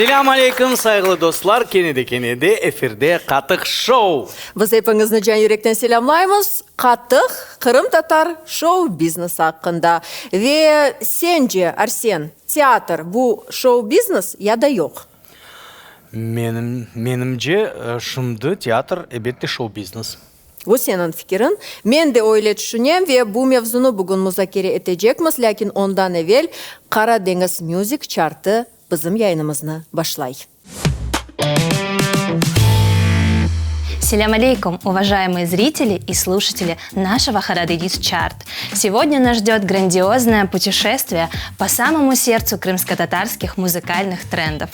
Selam aleyküm saygılı dostlar. Kenedi efirde Katıq Шоу. Biz hepinizni can yürekten selamlayımız. Katıq, Kırım Tatar şov biznesi hakkında. Ve sence Arsen, teatr bu şov biznes ya da yok? Menimce şimdi tiyatr elbette şov biznes. Bu senin fikrin. Men de öyle düşünüyorum ve bu mevzunu bugün müzakere edecekmiz. Lakin ondan evvel Karadeniz Music Chart'ı bizim yayınımızı başlay. Салям алейкум, уважаемые зрители и слушатели нашего Хараденис Чарт. Сегодня нас ждет грандиозное путешествие по самому сердцу крымско-татарских музыкальных трендов.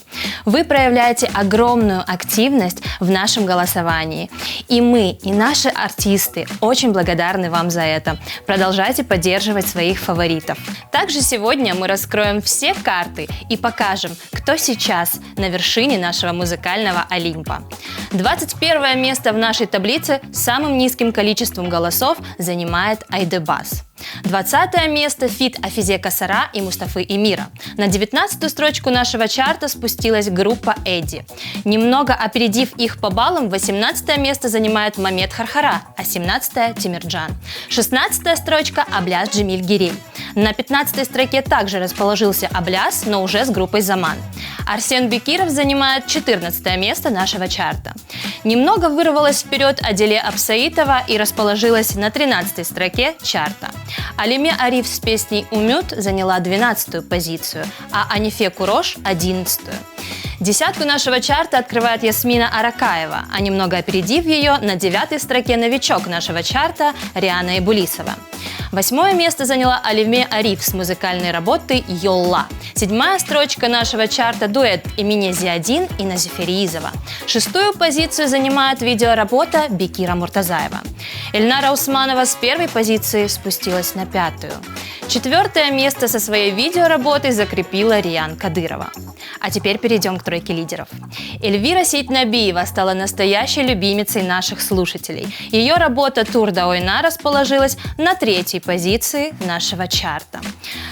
Вы проявляете огромную активность в нашем голосовании. И мы, и наши артисты очень благодарны вам за это. Продолжайте поддерживать своих фаворитов. Также сегодня мы раскроем все карты и покажем, кто сейчас на вершине нашего музыкального Олимпа. 21 место в нашей таблице с самым низким количеством голосов занимает Айдебас. 20 место фит Афизе Касара и Мустафы Эмира. На 19-ю строчку нашего чарта спустилась группа Эдди. Немного опередив их по баллам, 18 место занимает Мамед Хархара, а 17-е Тимирджан. 16-я строчка Абляс Джемиль Гирей. На 15-й строке также расположился Абляс, но уже с группой Заман. Арсен Бекиров занимает 14 место нашего чарта. Немного вырвалась вперед Аделе Апсаитова и расположилась на 13-й строке чарта. Алиме Ариф с песней «Умют» заняла 12-ю позицию, а Анифе Курош – 11-ю. Десятку нашего чарта открывает Ясмина Аракаева, а немного опередив ее, на 9-й строке новичок нашего чарта Риана Ибулисова. 8-е место заняла Алиме Ариф с музыкальной работой «Йолла». 7-я строчка нашего чарта дуэт Эмине Зиадин и Назифериизова. 6-ю позицию занимает видеоработа Бекира Муртазаева. Эльнара Усманова с 1-й позиции спустилась на 5-ю. 4-е место со своей видеоработой закрепила Риян Кадырова. А теперь перейдем к тройке лидеров. Эльвира Сейтнабиева стала настоящей любимицей наших слушателей. Ее работа «Тур да Ойна» расположилась на 3-й позиции нашего чарта.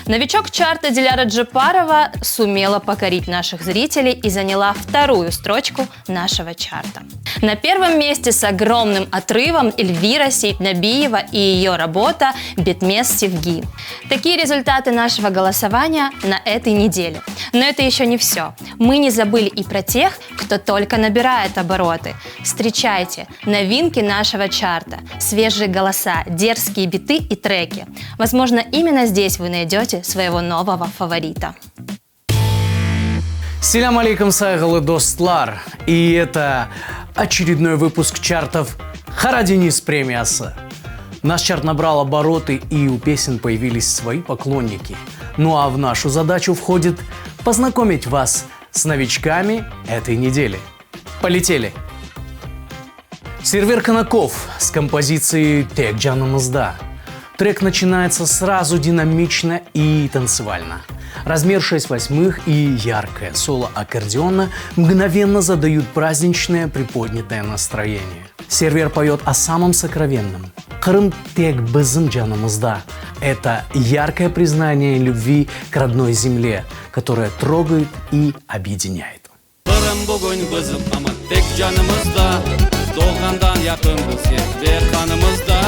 Новичок чарта Диляра Джапарова сумела покорить наших зрителей и заняла 2-ю строчку нашего чарта. На 1-м месте с огромным отрывом Эльвира Сейтнабиева и ее работа «Бетмес Севги». Такие результаты нашего голосования на этой неделе. Но это еще не все. Мы не забыли и про тех, кто только набирает обороты. Встречайте новинки нашего чарта, свежие голоса, дерзкие биты и треки. Возможно, именно здесь вы найдете своего нового фаворита. Selam алейкум saygılı dostlar. И это очередной выпуск чартов Хараденис премиясы. Наш чарт набрал обороты, и у песен появились свои поклонники. Ну а в нашу задачу входит познакомить вас с новичками этой недели. Полетели! Сервер Конаков с композицией «Тек Джанымызда». Трек начинается сразу динамично и танцевально. Размер 6/8 и яркое соло аккордеона мгновенно задают праздничное приподнятое настроение. Сервер поет о самом сокровенном. «Крым тек бызым жанымызда» – это яркое признание любви к родной земле, которая трогает и объединяет. Крым бүгін бызым аман тек жанымызда, толғандан якын бұл сервер қанымызда.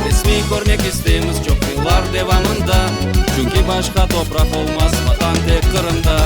Ресми көрмек істейміз жоқ yıllar devamında, çünkü başka toprak olmaz vatan tek Kırım'da.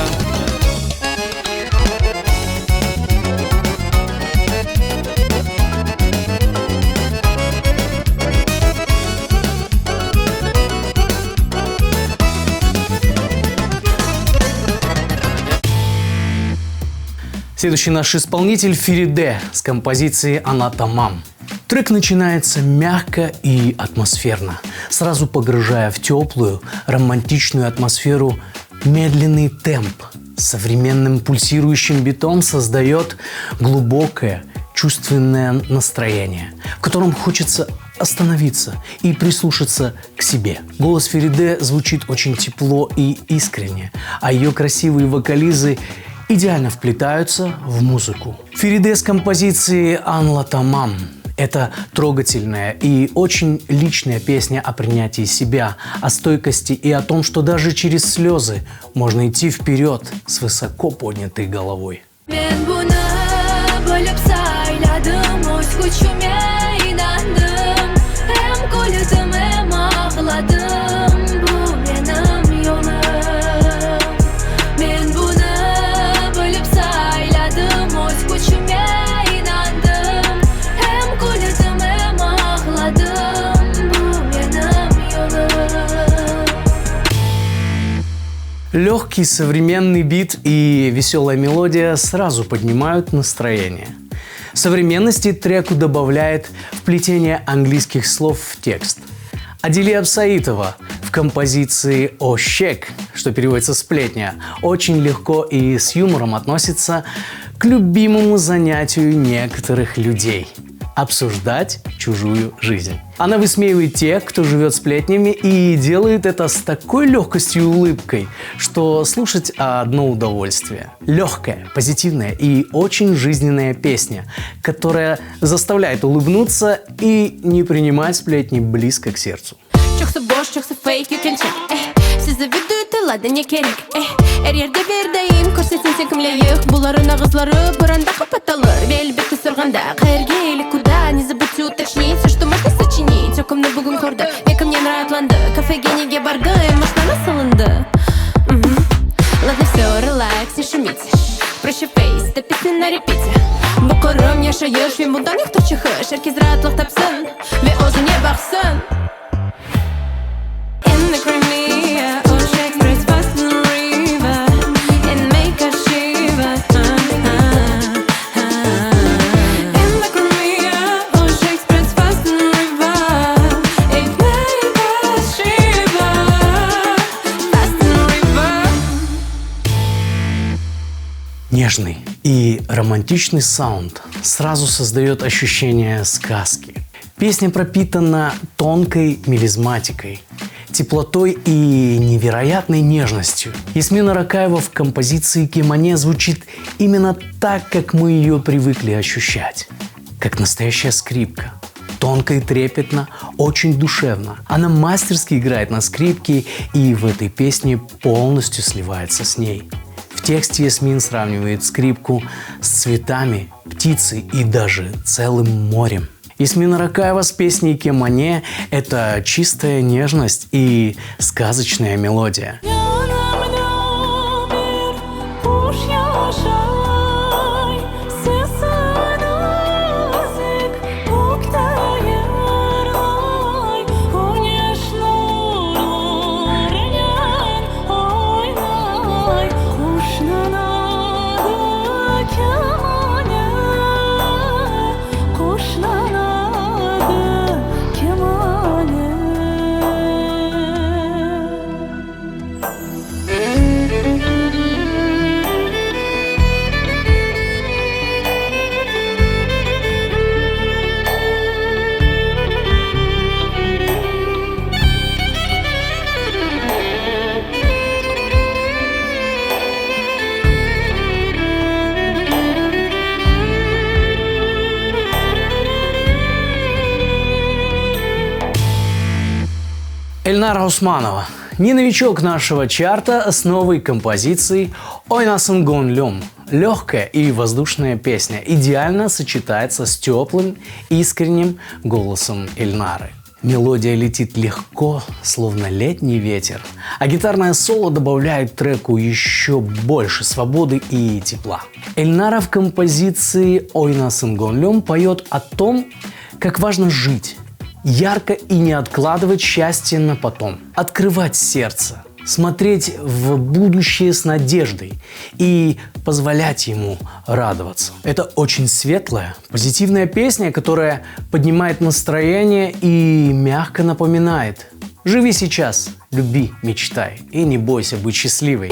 Следующий наш исполнитель Фериде с композицией «Она тамам». Трек начинается мягко и атмосферно, сразу погружая в теплую, романтичную атмосферу. Медленный темп с современным пульсирующим битом создает глубокое, чувственное настроение, в котором хочется остановиться и прислушаться к себе. Голос Фериде звучит очень тепло и искренне, а ее красивые вокализы идеально вплетаются в музыку. Фериде с композицией «Анла Тамам». Это трогательная и очень личная песня о принятии себя, о стойкости и о том, что даже через слезы можно идти вперед с высоко поднятой головой. Легкий современный бит и веселая мелодия сразу поднимают настроение. Современности треку добавляет вплетение английских слов в текст. Адилия Абсаитова в композиции «Ошек», что переводится «сплетня», очень легко и с юмором относится к любимому занятию некоторых людей – обсуждать чужую жизнь. Она высмеивает тех, кто живет сплетнями, и делает это с такой легкостью и улыбкой, что слушать одно удовольствие. Легкая, позитивная и очень жизненная песня, которая заставляет улыбнуться и не принимать сплетни близко к сердцу. Siz завидуют, и ладно, не керек. Her yerde bir deyim, көрсетсең кімлейік. Бұлары нағызлары бұранда қапаталыр. Белбетті сұрғанда, қайырге елік куда. Не забудьте уточнить, все, что можно сочинить. Окымны бүгін көрді, екімнен ратланды. Кафеге неге барды, машинана салынды. Ладно, все, релакс, не шумите. Проще фейс, да песня на репите. Бұқырым яшайыш, мен бұндан ектір чықыш. Әркез ратлық тапсын, ве өзіне бақсын. In the Crimea, Ошек spreads fast in the river and make us shiver. In the Crimea, Ошек spreads fast in the river and make us shiver. Fast in the river. Нежный и романтичный саунд сразу создает ощущение сказки. Песня пропитана тонкой мелизматикой, теплотой и невероятной нежностью. Ясмина Ракаева в композиции «Кемане» звучит именно так, как мы ее привыкли ощущать. Как настоящая скрипка. Тонко и трепетно, очень душевно. Она мастерски играет на скрипке и в этой песне полностью сливается с ней. В тексте Ясмин сравнивает скрипку с цветами, птицей и даже целым морем. Ясмина Ракаева с песней «Кемане» – это чистая нежность и сказочная мелодия. Эльнара Усманова, не новичок нашего чарта, с новой композицией «Ойнасын гонлём». Легкая и воздушная песня идеально сочетается с теплым, искренним голосом Эльнары. Мелодия летит легко, словно летний ветер, а гитарное соло добавляет треку еще больше свободы и тепла. Эльнара в композиции «Ойнасын гонлём» поет о том, как важно жить, ярко и не откладывать счастье на потом, открывать сердце, смотреть в будущее с надеждой и позволять ему радоваться. Это очень светлая, позитивная песня, которая поднимает настроение и мягко напоминает: живи сейчас, люби, мечтай и не бойся быть счастливой.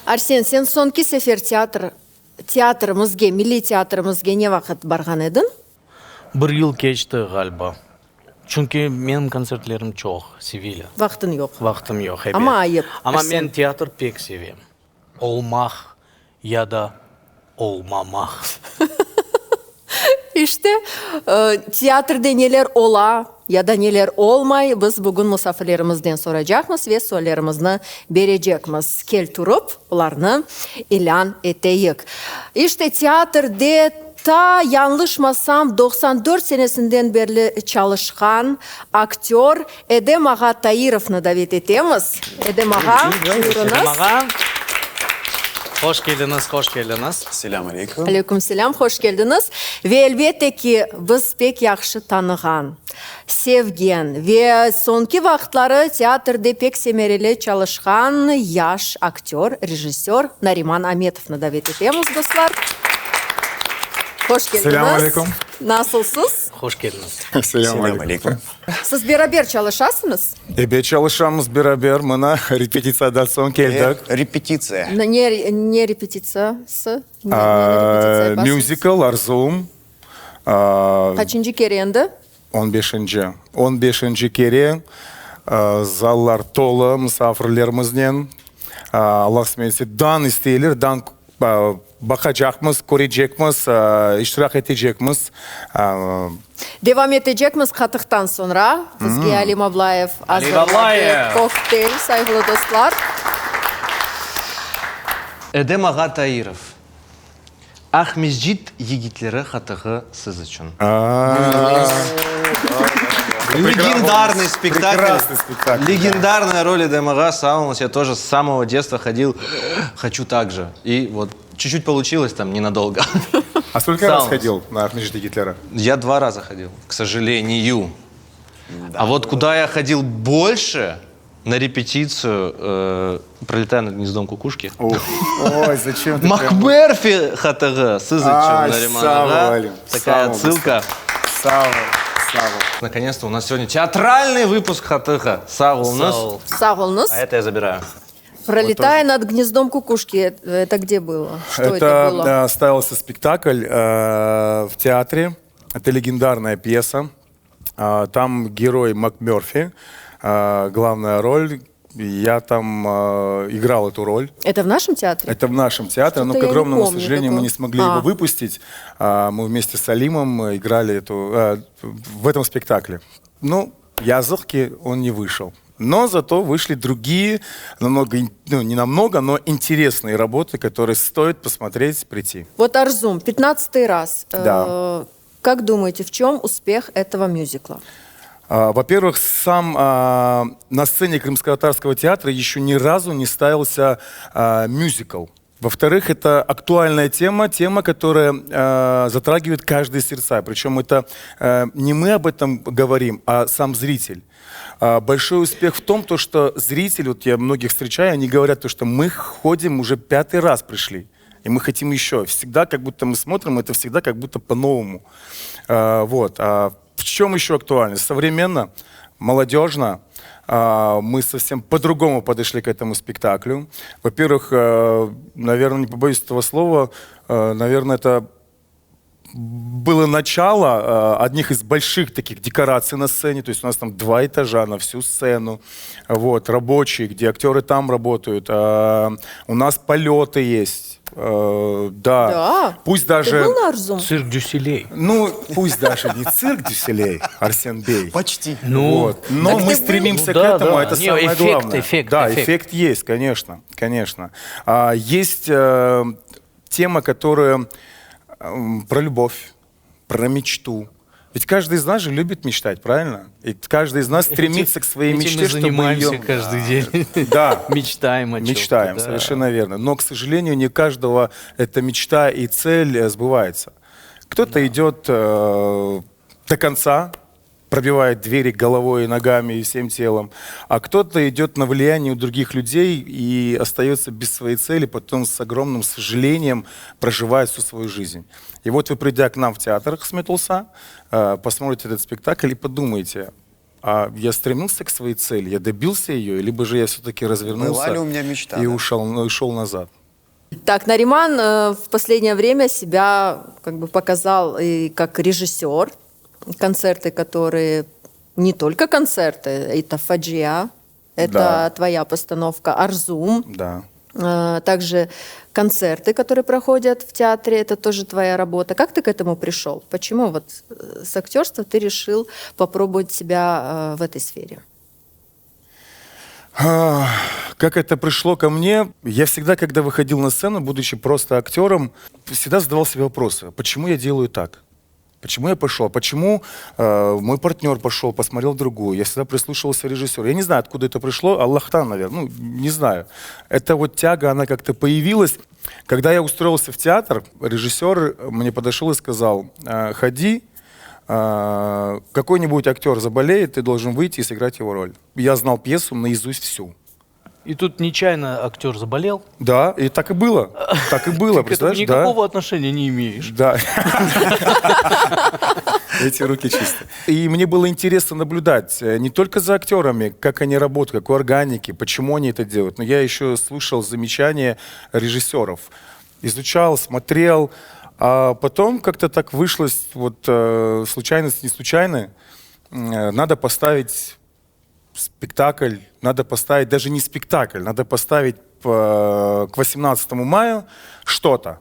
Арсен, сен соңғы сефер театрымызге, милли театрымызге не вақыт барған едің? Бір ел кечті ғалба. Чүнки менің концертлерім çox, Севиля. Вақытын жоқ. Вақтым жоқ. Хебе. Ама айып. Ама Арсен. мен театр пек севем. Олмақ, яда олмамақ. İşte teatrda neler ola ya da neler olmay biz bugün misafirlerimizden soracakmız ve sorularımızı verecekmiz. Kel turup ularını ilan eteyik. İşte teatrda ta yanlışmasam 94 senesinden beri çalışkan aktör Edem Ağa Tayirov'nu davet etemiz. Edem Ağa, buyurunuz. Hoş geldiniz. Selamun aleyküm. Aleykümselam, hoş geldiniz. Ve elbette ki biz pek yaxşı tanıgan, sevgen ve sonki vaxtları teatrda pek semereli çalışkan yaş aktör, rejissör Nariman Ametov'nu davet etemiz dostlar. Hoş geldiniz. Selamun aleyküm. Nasılsınız? Hoş geldiniz. Selamun aleyküm. Siz beraber çalışasınız. Çalışamız beraber, mına repetitsiyadan son geldik. Репетиция. Ne repetitsiyası? Ne repetitsiya basınız? Musical, Arzum. Kaçıncı kere endi? 15 kere zallar tolı misafirlerimizden. Allah smeyi dan isteyler, dan bakacakmız, koyacakmız, iştirak edecekmiz. Devam edecekmiz katıktan sonra. Bizge Alim Ablayev hazırladı. Ablayev. Kokteyl, saygılı dostlar. Edem Ağa Tairov. Ахмеджит егитлері хатығы сіз үшін. Легендарный спектакль. Прекрасный спектакль. Легендарная роль Эдема Ага Саунас. Я тоже с самого детства ходил. Хочу так же. И вот чуть-чуть получилось там ненадолго. А сколько раз Саунас. ходил на Ахмеджита Гитлера? Я 2 раза ходил, к сожалению. А вот куда я ходил больше, на репетицию, пролетая над гнездом кукушки. Ой, зачем ты прям- Макмерфи хатага, сызычем Ай, Сава, Валим. Такая Сава, отсылка. Сава. Наконец-то у нас сегодня театральный выпуск хатыха. Сава у нас. Sağ olunuz. А это я забираю. Пролетая над гнездом кукушки, это где было? Что это было? Это ставился спектакль в театре. Это легендарная пьеса. Там герой МакМёрфи, главная роль. Я там играл эту роль. Это в нашем театре? Это в нашем театре, но, Что-то к я не огромному помню сожалению, мы такого. не смогли его выпустить. Мы вместе с Алимом играли в этом спектакле. Ну, языки он не вышел. Но зато вышли другие, не намного, но интересные работы, которые стоит посмотреть, прийти. Вот Арзум, 15-й раз. Да. Как думаете, в чем успех этого мюзикла? Во-первых, сам на сцене Крымско-Татарского театра еще ни разу не ставился мюзикл. Во-вторых, это актуальная тема, которая затрагивает каждое сердца. Причем это не мы об этом говорим, а сам зритель. Большой успех в том, что зритель, вот я многих встречаю, они говорят, что мы ходим уже 5-й раз пришли. И мы хотим еще. Всегда как будто мы смотрим, это всегда как будто по-новому. Вот. В чем еще актуальность? Современно, молодежно. Мы совсем по-другому подошли к этому спектаклю. Во-первых, наверное, не побоюсь этого слова, наверное, это было начало одних из больших таких декораций на сцене. То есть у нас там 2 этажа на всю сцену. Вот, рабочие, где актеры там работают. У нас полеты есть. Да. Пусть даже... Ты был на Арзум? Цирк Дюсселей. Ну, пусть даже не цирк Дюсселей, Арсен Бей. Почти. Вот. Но Так мы ты стремимся был? к этому, Да, это не, самое эффект, главное. эффект. Эффект есть, конечно. Есть тема, которая про любовь, про мечту. Ведь каждый из нас же любит мечтать, правильно? И каждый из нас стремится к своей Этим мечте, мы чтобы занимаемся ее... каждый день. Да, Мечтаем о чем-то. мечтаем, да. совершенно верно. Но, к сожалению, не у каждого эта мечта и цель сбывается. Кто-то идет до конца, пробивает двери головой, ногами и всем телом, а кто-то идет на влияние у других людей и остается без своей цели, потом с огромным сожалением проживает всю свою жизнь. И вот вы, придя к нам в театр Ахметулса, посмотрите этот спектакль и подумайте, а я стремился к своей цели, я добился ее, либо же я все-таки развернулся Была ли у меня мечта, и да? ушел назад. Так, Нариман в последнее время себя как бы показал и как режиссер. Концерты, которые не только концерты, это «Фаджиа», это Да. твоя постановка «Арзум». Да. Также концерты, которые проходят в театре, это тоже твоя работа. Как ты к этому пришел? Почему вот с актерства ты решил попробовать себя в этой сфере? Как это пришло ко мне? Я всегда, когда выходил на сцену, будучи просто актером, всегда задавал себе вопросы. Почему я делаю так? Почему я пошел? Почему мой партнер пошел, посмотрел другую? Я всегда прислушивался режиссеру. Я не знаю, откуда это пришло. Аллахтан, наверное. Ну, не знаю. Это вот тяга, она как-то появилась. Когда я устроился в театр, режиссер мне подошел и сказал: ходи, какой-нибудь актер заболеет, ты должен выйти и сыграть его роль. Я знал пьесу наизусть всю. И тут нечаянно актер заболел. Да, и так и было. Так и было, Ты к этому представляешь? никакого отношения не имеешь. Да. Эти руки чистые. И мне было интересно наблюдать не только за актерами, как они работают, какой органики, почему они это делают, но я еще слушал замечания режиссеров. Изучал, смотрел, а потом как-то так вышло, вот случайность не случайная. Надо поставить спектакль, надо поставить, даже не спектакль, надо поставить к 18 мая что-то.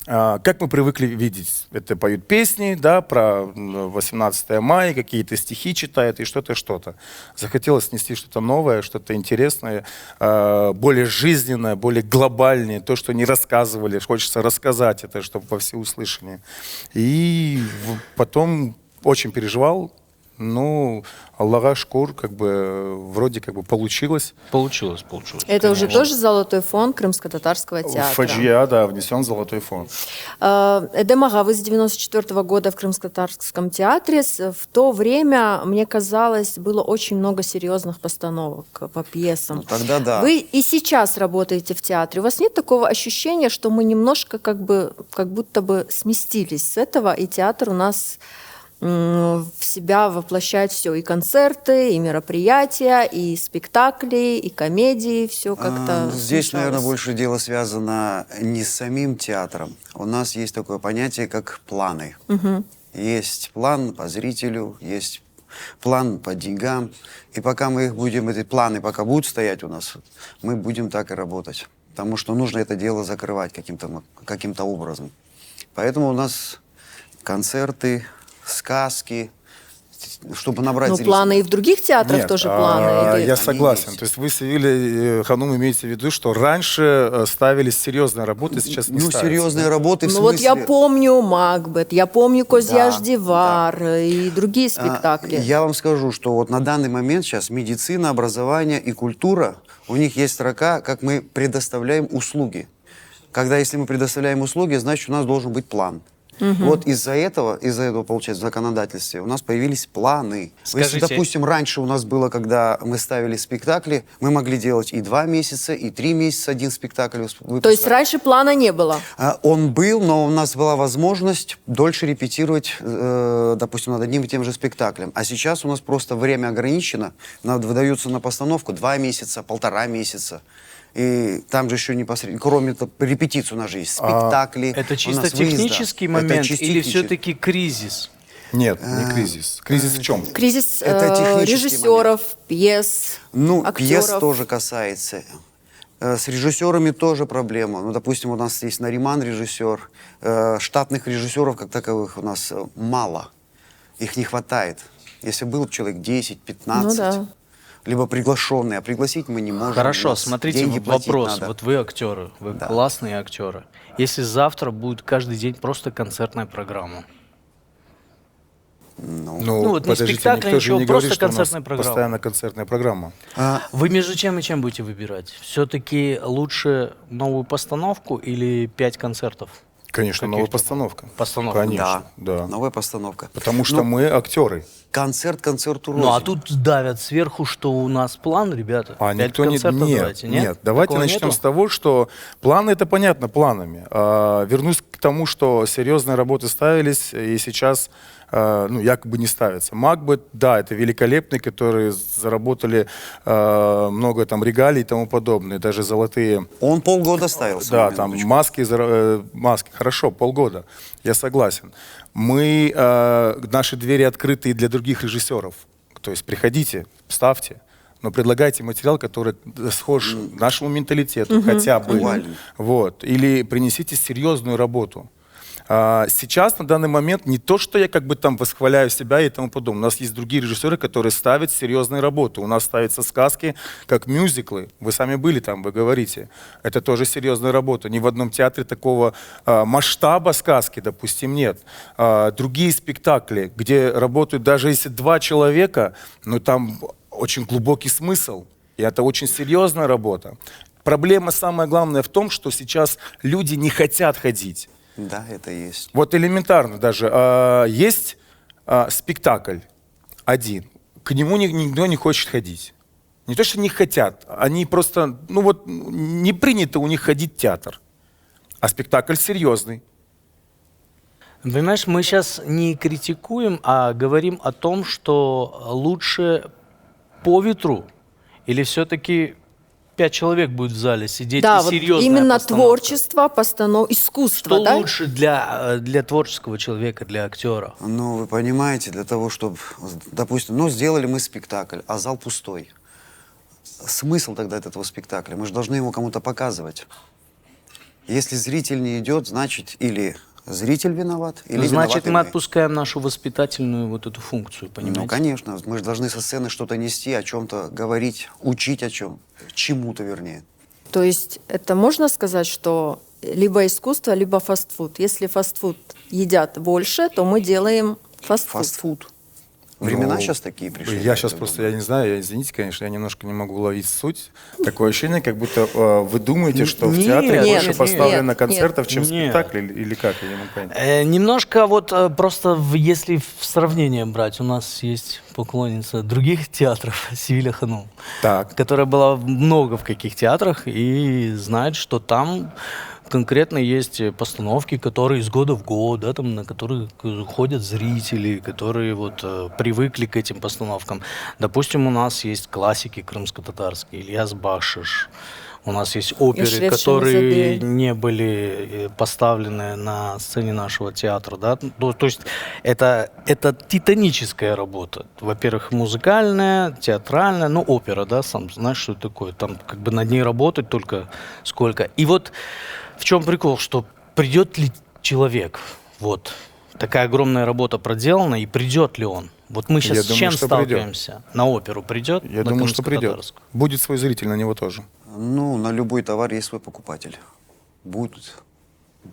Как мы привыкли видеть, это поют песни, да, про 18 мая, какие-то стихи читают и что-то, что-то. Захотелось снести что-то новое, что-то интересное, более жизненное, более глобальное, то, что не рассказывали, хочется рассказать это, чтобы во всеуслышание. И потом очень переживал. Ну, Аллаха шкур, как бы, вроде как бы получилось. Получилось. Это уже тоже золотой фонд Крымско-татарского В театра. Фаджиа, да, внесен золотой фонд. Эдем Ага, вы с 94 года в Крымско-татарском театре. В то время, мне казалось, было очень много серьезных постановок по пьесам. Ну, тогда да. Вы и сейчас работаете в театре. У вас нет такого ощущения, что мы немножко как будто бы сместились с этого, и театр у нас в себя воплощает все, и концерты, и мероприятия, и спектакли, и комедии, все как-то Здесь, смешалось. наверное, больше дело связано не с самим театром. У нас есть такое понятие, как планы. Есть план по зрителю, есть план по деньгам. И пока мы их будем, эти планы пока будут стоять у нас, мы будем так и работать. Потому что нужно это дело закрывать каким-то образом. Поэтому у нас концерты, сказки, чтобы набрать Ну, зрителей. планы и в других театрах Нет, тоже планы. Или- я Они согласен. есть. То есть вы, Севиля Ханум, имеете в виду, что раньше ставились серьезные работы, сейчас не ставятся. серьезные работы в Ну вот я смысле... помню Макбет, я помню Козьяш Да, Дивар и другие спектакли. Я вам скажу, что вот на данный момент сейчас медицина, образование и культура, у них есть строка, как мы предоставляем услуги. Когда если мы предоставляем услуги, значит, у нас должен быть план. Вот из-за этого, получается, в законодательстве у нас появились планы. Скажите- Если, допустим, раньше у нас было, когда мы ставили спектакли, мы могли делать и 2 месяца, и 3 месяца один спектакль выпускать. То есть раньше плана не было? Он был, но у нас была возможность дольше репетировать, допустим, над одним и тем же спектаклем. А сейчас у нас просто время ограничено. Выдаются на постановку 2 месяца, 1,5 месяца. И там же еще непосредственно, кроме репетиций у нас же есть спектакли. Это у чисто нас выезда. технический Это момент чисто или технический. все-таки кризис? Нет, не кризис. Кризис в чем? Кризис Это технический режиссеров, пьес, Ну, актеров. пьес тоже касается. С режиссерами тоже проблема. Ну, допустим, у нас есть Нариман режиссер. Штатных режиссеров как таковых у нас мало. Их не хватает. Если был человек 10-15, Ну да. либо приглашенные, а пригласить мы не можем. У Хорошо, нас смотрите, деньги вот платить вопрос. надо. Вот вы актеры, вы классные актеры. Если завтра будет каждый день просто концертная программа. Ну, вот не подождите, спектакль, никто же ничего, не просто говорит, что у нас концертная программа. постоянно концертная программа. Вы между чем и чем будете выбирать? Все-таки лучше новую постановку или 5 концертов? Конечно, Каких-то новая постановка. Постановка. Конечно, да. Новая постановка. Потому что мы актеры. Концерт концерту рознь. Ну, а тут давят сверху, что у нас план, ребята. А 5 никто не... концертов Нет, давайте, нет. Давайте Такого начнем нету? с того, что планы — это понятно планами. Вернусь к тому, что серьезные работы ставились, и сейчас якобы не ставятся. Макбет, да, это великолепные, которые заработали много там регалий и тому подобное, даже золотые. Он полгода ставился. Да, там маски, хорошо, полгода, я согласен. Наши двери открыты и для других режиссеров. То есть приходите, ставьте, но предлагайте материал, который схож к нашему менталитету, хотя бы. Вот. Или принесите серьезную работу. Сейчас, на данный момент, не то, что я как бы там восхваляю себя и тому подобное. У нас есть другие режиссеры, которые ставят серьезные работы. У нас ставятся сказки, как мюзиклы. Вы сами были там, вы говорите. Это тоже серьезная работа. Ни в одном театре такого масштаба сказки, допустим, нет. Другие спектакли, где работают даже если 2 человека, но там очень глубокий смысл. И это очень серьезная работа. Проблема самая главная в том, что сейчас люди не хотят ходить. Да, это есть. Вот элементарно даже. Есть спектакль один, к нему никто не хочет ходить. Не то, что не хотят, они просто, не принято у них ходить в театр. А спектакль серьезный. Понимаешь, мы сейчас не критикуем, а говорим о том, что лучше по ветру или все-таки 5 человек будет в зале сидеть, Да, и вот серьезная именно постановка. творчество, искусство, Что да? лучше для творческого человека, для актера? Ну, вы понимаете, для того, чтобы, допустим, сделали мы спектакль, а зал пустой. Смысл тогда этого спектакля? Мы же должны его кому-то показывать. Если зритель не идет, значит, или зритель виноват, или Значит, виноваты мы отпускаем нашу воспитательную вот эту функцию, понимаете? Ну, конечно. Мы же должны со сцены что-то нести, о чем-то говорить, учить о чем. Чему-то, вернее. То есть это можно сказать, что либо искусство, либо фастфуд. Если фастфуд едят больше, то мы делаем фастфуд. Фастфуд. Времена сейчас такие пришли. Я сейчас просто, я не знаю, извините, конечно, я немножко не могу уловить суть. Такое ощущение, как будто вы думаете, что в театре Нет, больше нет, поставлено концертов, чем в нет. спектакле, или как, я не могу понять. Немножко просто, если в сравнение брать, у нас есть поклонница других театров, Севиля Ханум, Так. которая была много в каких театрах и знает, что там конкретно есть постановки, которые из года в год, да, там, на которые ходят зрители, которые привыкли к этим постановкам. Допустим, у нас есть классики крымско-татарские, Ильяс Бахшиш. У нас есть оперы, которые не были поставлены на сцене нашего театра. Да? То есть это титаническая работа. Во-первых, музыкальная, театральная, опера, да, сам знаешь, что это такое. Там как бы над ней работать только сколько. И вот в чем прикол, что придет ли человек, такая огромная работа проделана, и придет ли он? Вот мы сейчас с чем сталкиваемся? На оперу придет? Я думаю, что придет. Будет свой зритель на него тоже. На любой товар есть свой покупатель. Будут.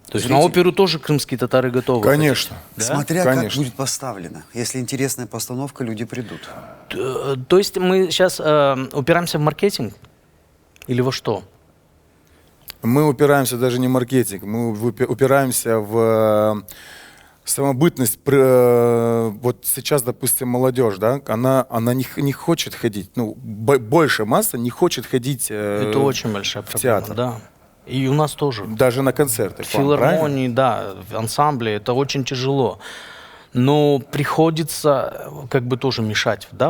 То есть на оперу тоже крымские татары готовы? Конечно. Да? Смотря как будет поставлено. Если интересная постановка, люди придут. То есть мы сейчас упираемся в маркетинг? Или во что? Мы упираемся даже не в маркетинг, мы упираемся в самобытность. Вот сейчас, допустим, молодежь, да, она не хочет ходить, большая масса не хочет ходить Это очень большая проблема, театр. Да. И у нас тоже. Даже на концерты. В филармонии, да, в ансамбле это очень тяжело. Но приходится как бы тоже мешать, да,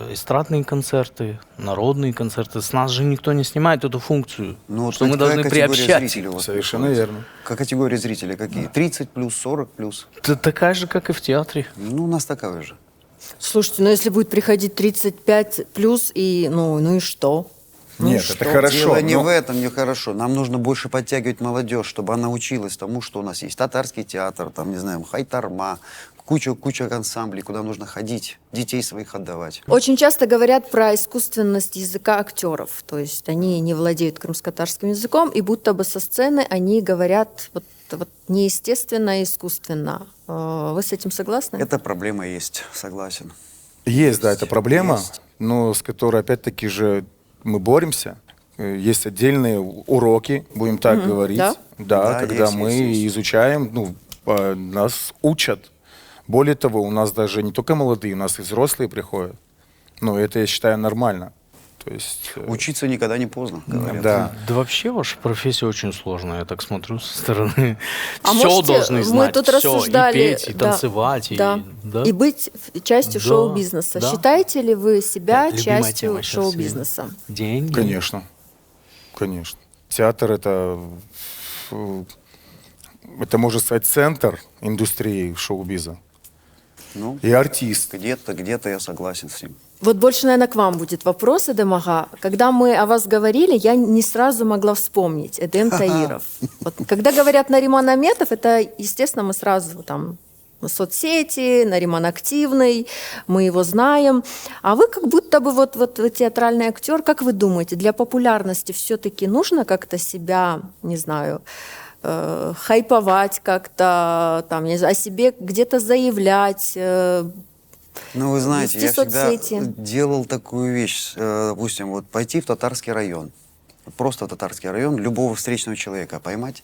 эстрадные концерты, народные концерты. С нас же никто не снимает эту функцию, что мы должны приобщать. Совершенно верно. Как категория зрителей какие? 30 плюс, 40 плюс? Это такая же, как и в театре. У нас такая же. Слушайте, если будет приходить 35 плюс, и что? Нет, это хорошо. Дело не в этом, не хорошо. Нам нужно больше подтягивать молодежь, чтобы она училась тому, что у нас есть татарский театр, Хайтарма, куча ансамблей, куда нужно ходить, детей своих отдавать. Очень часто говорят про искусственность языка актеров. То есть они не владеют крымско-татарским языком, и будто бы со сцены они говорят неестественно, а искусственно. Вы с этим согласны? Эта проблема есть, согласен. Есть, да, эта проблема, но с которой опять-таки же мы боремся. Есть отдельные уроки, будем так говорить, да? Когда мы изучаем, нас учат. Более того, у нас даже не только молодые, у нас и взрослые приходят. Это, я считаю, нормально. То есть, Учиться никогда не поздно, говорят. да. Да вообще ваша профессия очень сложная, я так смотрю со стороны. А Все можете, должны мы знать, тут всё, рассуждали, и петь, и да, танцевать, да, да? и быть частью Да, шоу-бизнеса. да. Считаете ли вы себя Любимая частью тема сейчас, шоу-бизнеса? Деньги. Конечно. Конечно. Театр это можно сказать центр индустрии шоу-биза. Ну, И артист. где-то я согласен с ним. Вот больше, наверное, к вам будет вопрос, Эдем Ага. Когда мы о вас говорили, я не сразу могла вспомнить Эдем Таиров. Вот, когда говорят Нариман Аметов, это, естественно, мы сразу там соцсети, Нариман активный, мы его знаем. А вы как будто бы вот вы театральный актер. Как вы думаете, для популярности все-таки нужно как-то себя, не знаю, хайповать как-то, там, не знаю, о себе где-то заявлять? Ну, вы знаете, Вести я всегда соцсети. делал такую вещь. Допустим, вот пойти в татарский район, просто в татарский район, любого встречного человека поймать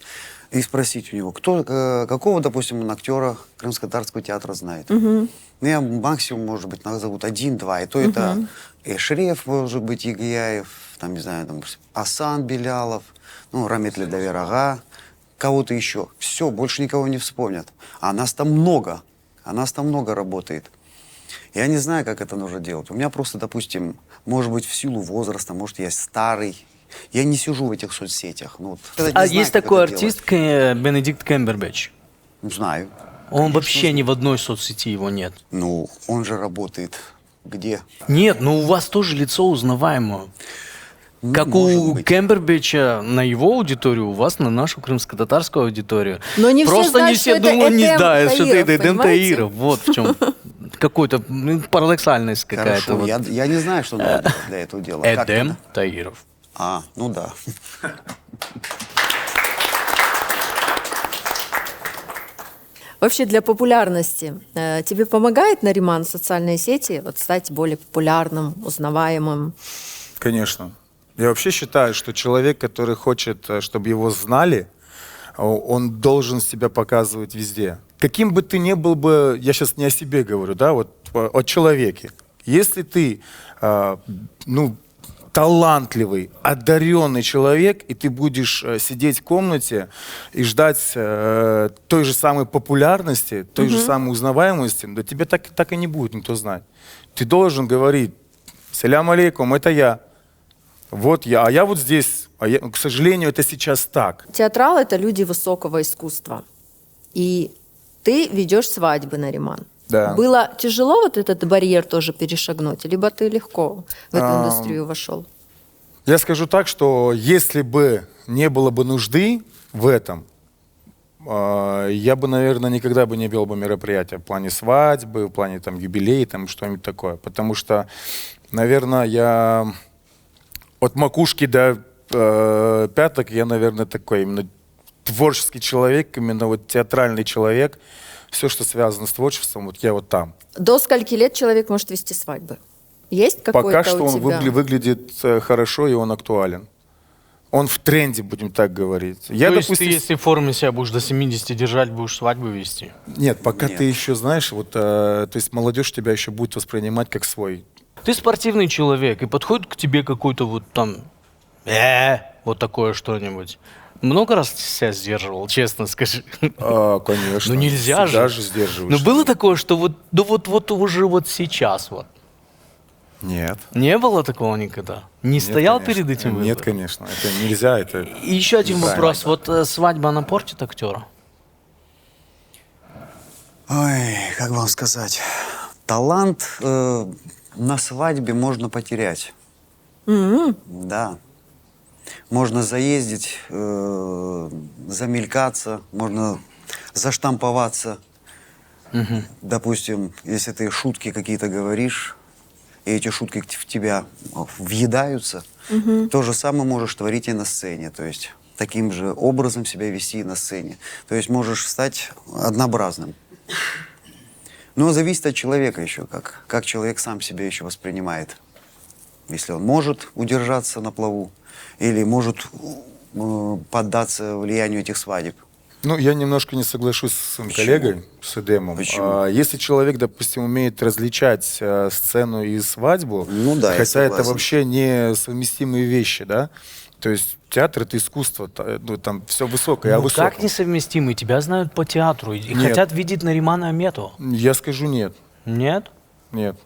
и спросить у него, какого, допустим, он актера Крымско-Татарского театра знает. Ну, я максимум, может быть, назовут 1-2, и то это Эшреф, может быть, Игияев, там, не знаю, там, Асан Белялов, ну, Раметли Даверага, кого-то еще. Все, больше никого не вспомнят. А нас там много работает. Я не знаю, как это нужно делать. У меня просто, допустим, может быть, в силу возраста, может, я старый. Я не сижу в этих соцсетях. Ну, вот, не А знаю, есть как такой это артист делать. Бенедикт Камбербэтч. Знаю. Он вообще ни в одной соцсети его нет. Ну, он же работает где? Нет, но у вас тоже лицо узнаваемое. Ну, Как может у быть. Камбербэтча на его аудиторию, у вас на нашу крымско-татарскую аудиторию. Но не все Просто знают, не что все это думают, Эдем да, что Таиров, это Эдем понимаете? Таиров. Вот в чем какой-то парадоксальность какая-то. Хорошо, вот. я не знаю, что надо делать для этого дела. Как Эдем тогда? Таиров. А, ну да. Вообще для популярности тебе помогает, Нариман, социальные сети вот, стать более популярным, узнаваемым? Конечно. Я вообще считаю, что человек, который хочет, чтобы его знали, он должен себя показывать везде. Каким бы ты ни был бы, я сейчас не о себе говорю, да, вот о человеке. Если ты, талантливый, одаренный человек, и ты будешь сидеть в комнате и ждать той же самой популярности, той же самой узнаваемости, да тебя так и не будет никто знать. Ты должен говорить: «Салям алейкум, это я. Вот я, а я вот здесь». К сожалению, это сейчас так. Театрал – это люди высокого искусства. И ты ведешь свадьбы, Нариман. Да. Было тяжело вот этот барьер тоже перешагнуть? Либо ты легко в эту индустрию вошел? Я скажу так, что если бы не было бы нужды в этом, я бы, наверное, никогда бы не вел бы мероприятия в плане свадьбы, в плане там юбилей, там что-нибудь такое. Потому что, наверное, я от макушки до пяток, я, наверное, такой именно творческий человек, именно вот театральный человек. Все, что связано с творчеством, вот я вот там. До скольки лет человек может вести свадьбы? Есть какой-то Пока что у он тебя? выглядит хорошо, и он актуален. Он в тренде, будем так говорить. То Я, есть допустим, ты, если в форме себя будешь до 70 держать, будешь свадьбу вести? Нет, пока Нет. ты еще знаешь, вот, то есть молодежь тебя еще будет воспринимать как свой. Ты спортивный человек, и подходит к тебе какой-то вот там, вот такое что-нибудь. Много раз себя сдерживал, честно скажи. Конечно. Ну нельзя Всегда же. же сдерживаешь. Но было такое, что вот уже вот сейчас вот. Нет. Не было такого никогда? Не Нет, стоял конечно. перед этим Нет, выбором? конечно. Это нельзя. Это... И еще один неправильно. вопрос. Вот свадьба, она портит актера? Ой, как вам сказать? Талант на свадьбе можно потерять. Да. Можно заездить, замелькаться, можно заштамповаться. Допустим, если ты шутки какие-то говоришь, и эти шутки в тебя въедаются, то же самое можешь творить и на сцене. То есть таким же образом себя вести и на сцене. То есть можешь стать однообразным. Но зависит от человека еще, как человек сам себя еще воспринимает. Если он может удержаться на плаву, или может поддаться влиянию этих свадеб. Ну, я немножко не соглашусь с своим коллегой, с Эдемом. Почему? Если человек, допустим, умеет различать сцену и свадьбу, Ну да, я хотя это согласен. вообще не совместимые вещи, да? То есть театр — это искусство, ну, там все высокое, Ну, высоком. как несовместимые? Тебя знают по театру и Нет. хотят видеть Наримана Аметова. Я скажу нет. Нет? Нет.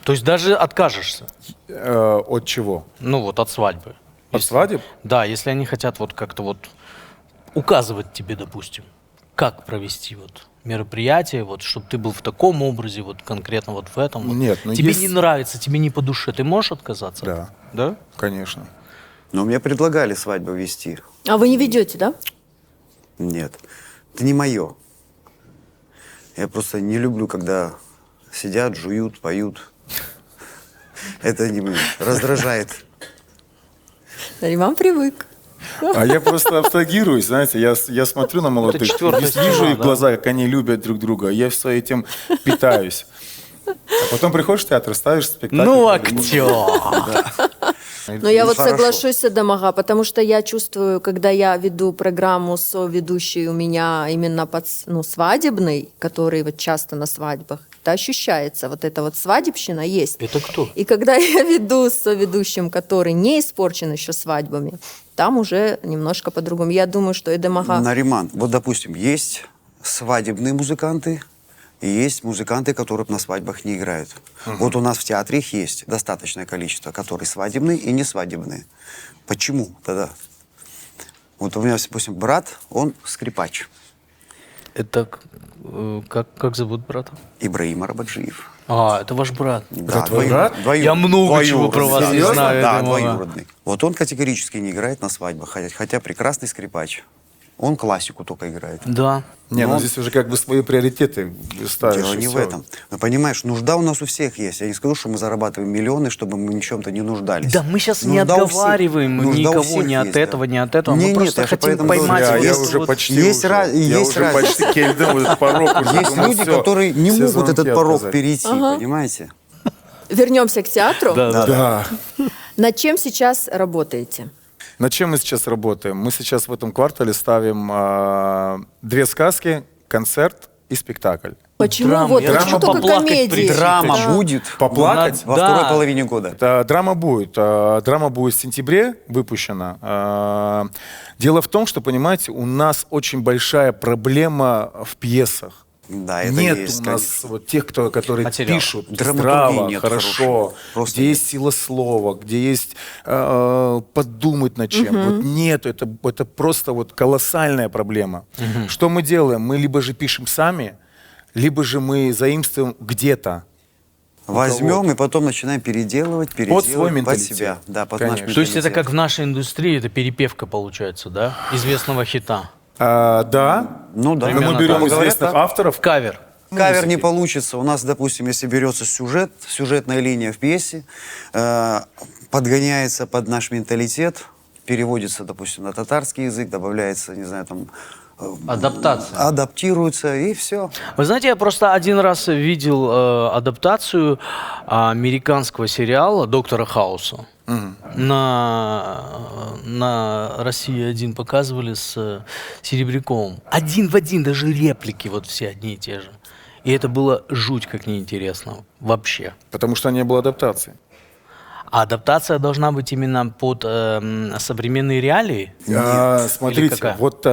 То есть даже откажешься? От чего? Ну вот от свадьбы. От свадеб? Да, если они хотят вот как-то вот указывать тебе, допустим, как провести вот мероприятие, вот, чтобы ты был в таком образе, вот конкретно вот в этом. Вот. Нет, но тебе есть- не нравится, тебе не по душе, ты можешь отказаться? Да, Да? конечно. Но мне предлагали свадьбу вести. А вы не ведете, да? Нет, это не мое. Я просто не люблю, когда сидят, жуют, поют. Это не мне. Раздражает. Нариман привык. А я просто абстрагируюсь, знаете, я смотрю на молодых, четвертая вижу стена, их да. глаза, как они любят друг друга, а я все этим питаюсь. А потом приходишь в театр, ставишь спектакль. Ну, по-другому. актер. Но я Ну, вот хорошо. соглашусь с Эдемом, потому что я чувствую, когда я веду программу соведущей у меня именно свадебный, который вот часто на свадьбах, это ощущается, вот эта вот свадебщина есть. Это кто? И когда я веду с соведущим, который не испорчен еще свадьбами, там уже немножко по-другому. Я думаю, что Эдемага... Нариман, вот, допустим, есть свадебные музыканты, и есть музыканты, которые на свадьбах не играют. Вот у нас в театре их есть достаточное количество, которые свадебные и не свадебные. Почему тогда? Вот у меня, допустим, брат, он скрипач. Это как зовут брата? Ибраим Арабаджиев. А, это ваш брат. Да, твой брат? Я много чего про вас не Серьезно? знаю, Да, я думаю. двоюродный. Вот он категорически не играет на свадьбах, хотя прекрасный скрипач. Он классику только играет. Да. Не, ну Но- здесь уже как бы свои приоритеты ставишь. Дело и не в всё. этом. Но понимаешь, нужда у нас у всех есть. Я не скажу, что мы зарабатываем миллионы, чтобы мы ни в чем-то не нуждались. Да, мы сейчас не Нужда у всех. отговариваем Нужда у никого всех ни от есть, да. этого, ни от этого. Не, Мы нет, просто я же хотим поэтому поймать говорю, Я вот уже это вот- почти есть уже. раз- Я есть уже разница. почти кельдем, вот этот порог уже. Есть думаю, люди, всё, которые не все могут звонки этот порог отказать. перейти, понимаете? Вернемся к театру. Да. Над чем сейчас работаете? Над чем мы сейчас работаем? Мы сейчас в этом квартале ставим 2 сказки, концерт и спектакль. Почему? Драма. Вот, Я почему хочу только поплакать комедии? при- Драма Да. будет Поплакать? во Да. второй половине года. Драма будет. Драма будет в сентябре выпущена. Дело в том, что, понимаете, у нас очень большая проблема в пьесах. Да, это Нет есть, у нас конечно. вот тех, которые Материал. пишут Драматургии здраво, нет хорошо, хорошего. Просто где нет. есть сила слова, где есть подумать над чем. Вот нет, это просто вот колоссальная проблема. Что мы делаем? Мы либо же пишем сами, либо же мы заимствуем где-то. Возьмем и потом начинаем переделывать, свой под менталитет. себя. Да, под Конечно. наш То есть это менталитет. как в нашей индустрии, это перепевка получается, да? Известного хита. Да, Ну да. но Примерно мы берем так. известных авторов. Кавер. Кавер не получится. У нас, допустим, если берется сюжет, сюжетная линия в пьесе, подгоняется под наш менталитет, переводится, допустим, на татарский язык, добавляется, не знаю, там, Адаптация. адаптируется, и все. Вы знаете, я просто один раз видел адаптацию американского сериала «Доктора Хауса». На «России-1» показывали с Серебряковым. Один в один, даже реплики вот все одни и те же. И это было жуть как неинтересно вообще. Потому что не было адаптации. А адаптация должна быть именно под современные реалии? Смотрите, какая? вот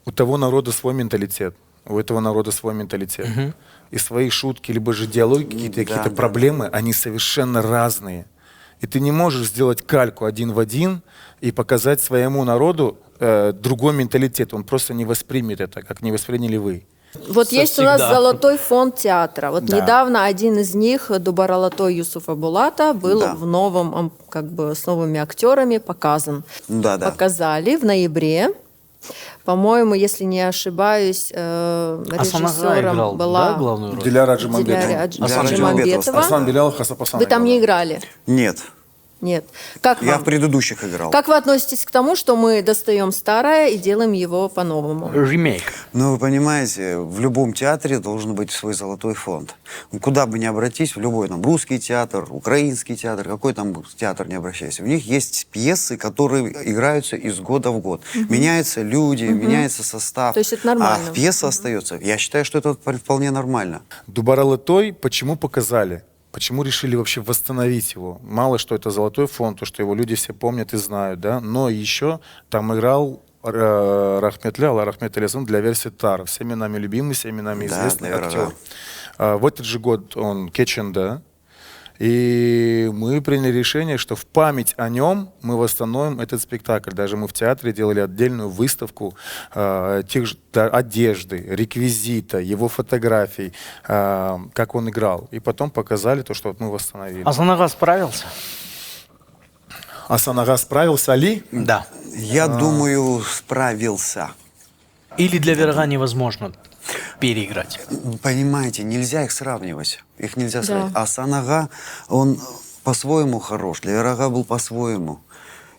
у того народа свой менталитет, у этого народа свой менталитет. И свои шутки, либо же диалоги, какие-то да. проблемы, они совершенно разные. И ты не можешь сделать кальку один в один и показать своему народу другой менталитет. Он просто не воспримет это, как не восприняли вы. Вот есть у нас Всегда. золотой фонд театра. Вот Да. недавно один из них, Дубаралатой Юсуфа Булата, был Да. в новом, как бы с новыми актерами показан. Да, да. Показали в ноябре. По-моему, если не ошибаюсь, Асанага играл, режиссером была да, главную роль? Диляра Джимамбетова. Диляра Асан Джимамбетова. Аслан Белялов, Хасапасан. Вы там не играли? Нет. Нет. Как Я вам? в предыдущих играл. Как вы относитесь к тому, что мы достаем старое и делаем его по-новому? Ремейк. Ну, вы понимаете, в любом театре должен быть свой золотой фонд. Ну, куда бы ни обратись, в любой там русский театр, украинский театр, какой там театр не обращайся, у них есть пьесы, которые играются из года в год. Меняются люди, меняется состав. То есть это нормально. А пьеса остается. Я считаю, что это вполне нормально. Дубаралы той почему показали? Почему решили вообще восстановить его? Мало что это золотой фонд, то, что его люди все помнят и знают, да? Но еще там играл Рахметли, Алла Рахмет Алиасан для версии Тар. Всеми нами любимый, всеми нами Да, известный наверное. актер. В этот же год он Кеченда. И мы приняли решение, что в память о нем мы восстановим этот спектакль. Даже мы в театре делали отдельную выставку одежды, реквизита, его фотографий, как он играл. И потом показали то, что вот мы восстановили. Асанага справился? Асанага справился, Али? Да. Я думаю, справился. Или для Вирага невозможно переиграть? Понимаете, нельзя их сравнивать. Их нельзя сравнивать. А Санага, он по-своему хорош. Для Вирага был по-своему.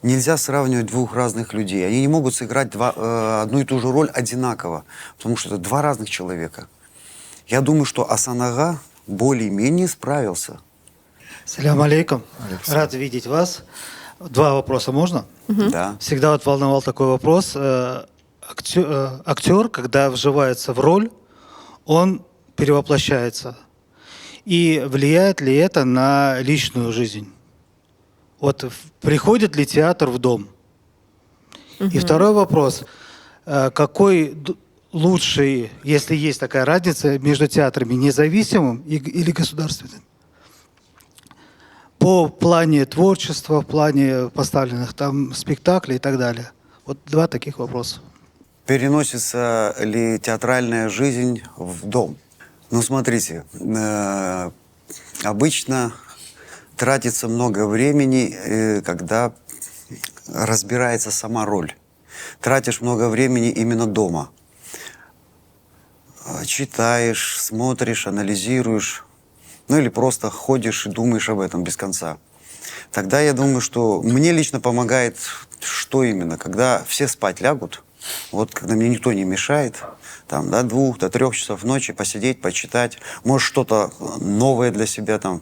Нельзя сравнивать двух разных людей. Они не могут сыграть одну и ту же роль одинаково. Потому что это два разных человека. Я думаю, что Асанага более-менее справился. Салям алейкум. Рад видеть вас. Два вопроса можно? Да. Всегда вот волновал такой вопрос. Актер, когда вживается в роль, он перевоплощается. И влияет ли это на личную жизнь? Вот приходит ли театр в дом? И второй вопрос. Какой лучший, если есть такая разница между театрами независимым или государственным? По плане творчества, в плане поставленных там спектаклей и так далее. Вот два таких вопроса. Переносится ли театральная жизнь в дом? Ну, смотрите, обычно тратится много времени, когда разбирается сама роль. Тратишь много времени именно дома. Читаешь, смотришь, анализируешь. Ну, или просто ходишь и думаешь об этом без конца. Тогда я думаю, что мне лично помогает, что именно, когда все спать лягут, вот когда мне никто не мешает, там, до 2, до 3 часов ночи посидеть, почитать, может что-то новое для себя там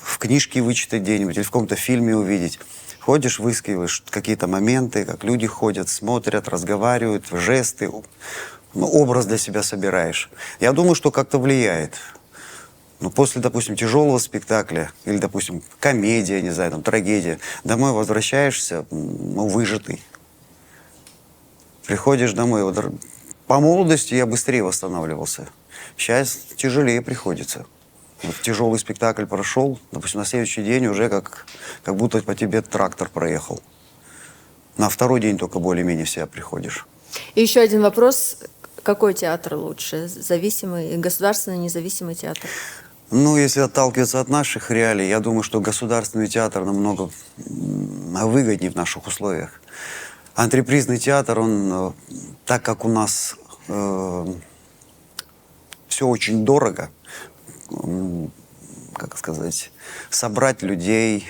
в книжке вычитать где-нибудь или в каком-то фильме увидеть. Ходишь, выискиваешь какие-то моменты, как люди ходят, смотрят, разговаривают, жесты, ну, образ для себя собираешь. Я думаю, что как-то влияет. Но после, допустим, тяжелого спектакля или, допустим, комедия, не знаю, там, трагедия, домой возвращаешься, ну, выжатый. Приходишь домой. Вот, по молодости я быстрее восстанавливался. Сейчас тяжелее приходится. Вот тяжелый спектакль прошел, допустим, на следующий день уже как будто по тебе трактор проехал. На второй день только более-менее в себя приходишь. И еще один вопрос. Какой театр лучше? Зависимый, государственный, независимый театр? Ну, если отталкиваться от наших реалий, я думаю, что государственный театр намного выгоднее в наших условиях. Антрепризный театр, он, так как у нас все очень дорого, как сказать, собрать людей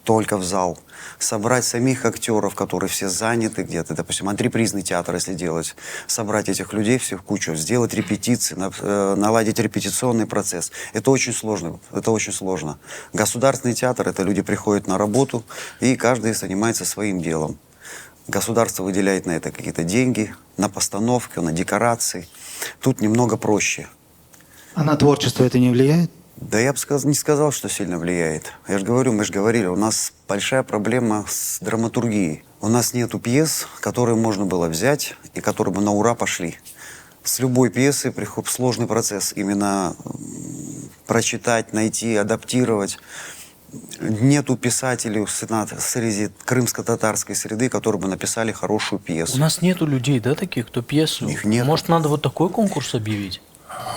только в зал, собрать самих актеров, которые все заняты где-то, допустим, антрепризный театр, если делать, собрать этих людей всех в кучу, сделать репетиции, наладить репетиционный процесс. Это очень сложно, это очень сложно. Государственный театр, это люди приходят на работу, и каждый занимается своим делом. Государство выделяет на это какие-то деньги, на постановки, на декорации. Тут немного проще. А на творчество это не влияет? Да я бы не сказал, что сильно влияет. Я же говорю, мы же говорили, у нас большая проблема с драматургией. У нас нету пьес, которые можно было взять и которые бы на ура пошли. С любой пьесы приходит сложный процесс. Именно прочитать, найти, адаптировать. Нету писателей среди крымско-татарской среды, которые бы написали хорошую пьесу. У нас нету людей, да, таких, кто пьесу? Их нет. Может, надо вот такой конкурс объявить?